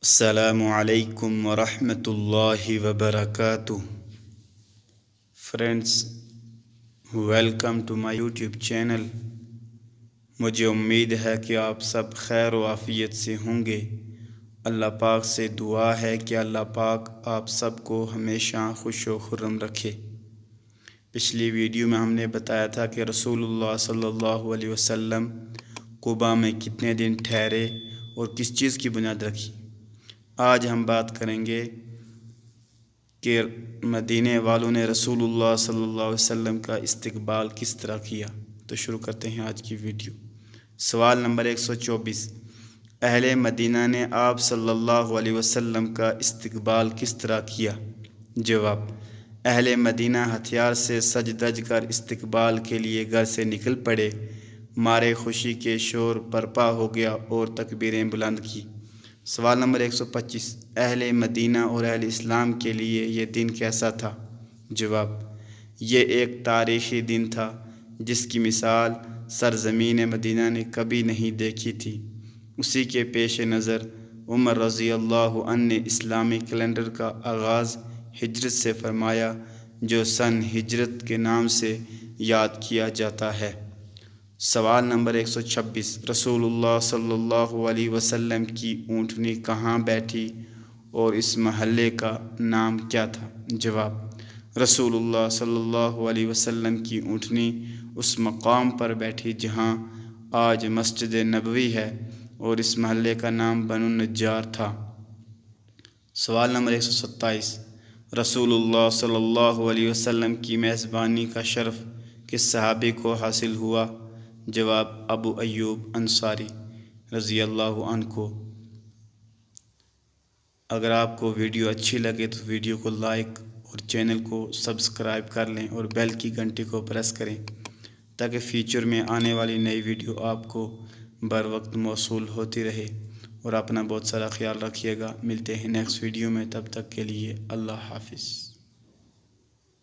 السلام علیکم ورحمۃ اللہ وبرکاتہ. Friends, welcome to my YouTube channel. مجھے امید ہے کہ آپ سب خیر و عافیت سے ہوں گے. اللہ پاک سے دعا ہے کہ اللہ پاک آپ سب کو ہمیشہ خوش و خرم رکھے. پچھلی ویڈیو میں ہم نے بتایا تھا کہ رسول اللہ صلی اللہ علیہ وسلم قباء میں کتنے دن ٹھہرے اور کس چیز کی بنیاد رکھی. آج ہم بات کریں گے کہ مدینے والوں نے رسول اللہ صلی اللہ علیہ وسلم کا استقبال کس طرح کیا. تو شروع کرتے ہیں آج کی ویڈیو. سوال نمبر 124. اہل مدینہ نے آپ صلی اللہ علیہ وسلم کا استقبال کس طرح کیا؟ جواب: اہل مدینہ ہتھیار سے سج دج کر استقبال کے لیے گھر سے نکل پڑے. مارے خوشی کے شور برپا ہو گیا اور تکبیریں بلند کی. سوال نمبر 125. اہل مدینہ اور اہل اسلام کے لیے یہ دن کیسا تھا؟ جواب: یہ ایک تاریخی دن تھا جس کی مثال سرزمین مدینہ نے کبھی نہیں دیکھی تھی. اسی کے پیش نظر عمر رضی اللہ عنہ نے اسلامی کیلنڈر کا آغاز ہجرت سے فرمایا، جو سن ہجرت کے نام سے یاد کیا جاتا ہے. سوال نمبر 126. رسول اللہ صلی اللہ علیہ وسلم کی اونٹنی کہاں بیٹھی اور اس محلے کا نام کیا تھا؟ جواب: رسول اللہ صلی اللہ علیہ وسلم کی اونٹنی اس مقام پر بیٹھی جہاں آج مسجد نبوی ہے اور اس محلے کا نام بنو النجار تھا. سوال نمبر 127. رسول اللہ صلی اللہ علیہ وسلم کی میزبانی کا شرف کس صحابی کو حاصل ہوا؟ جواب: ابو ایوب انصاری رضی اللہ عنہ کو. اگر آپ کو ویڈیو اچھی لگے تو ویڈیو کو لائک اور چینل کو سبسکرائب کر لیں اور بیل کی گھنٹی کو پریس کریں تاکہ فیوچر میں آنے والی نئی ویڈیو آپ کو بر وقت موصول ہوتی رہے. اور اپنا بہت سارا خیال رکھیے گا. ملتے ہیں نیکسٹ ویڈیو میں، تب تک کے لیے اللہ حافظ.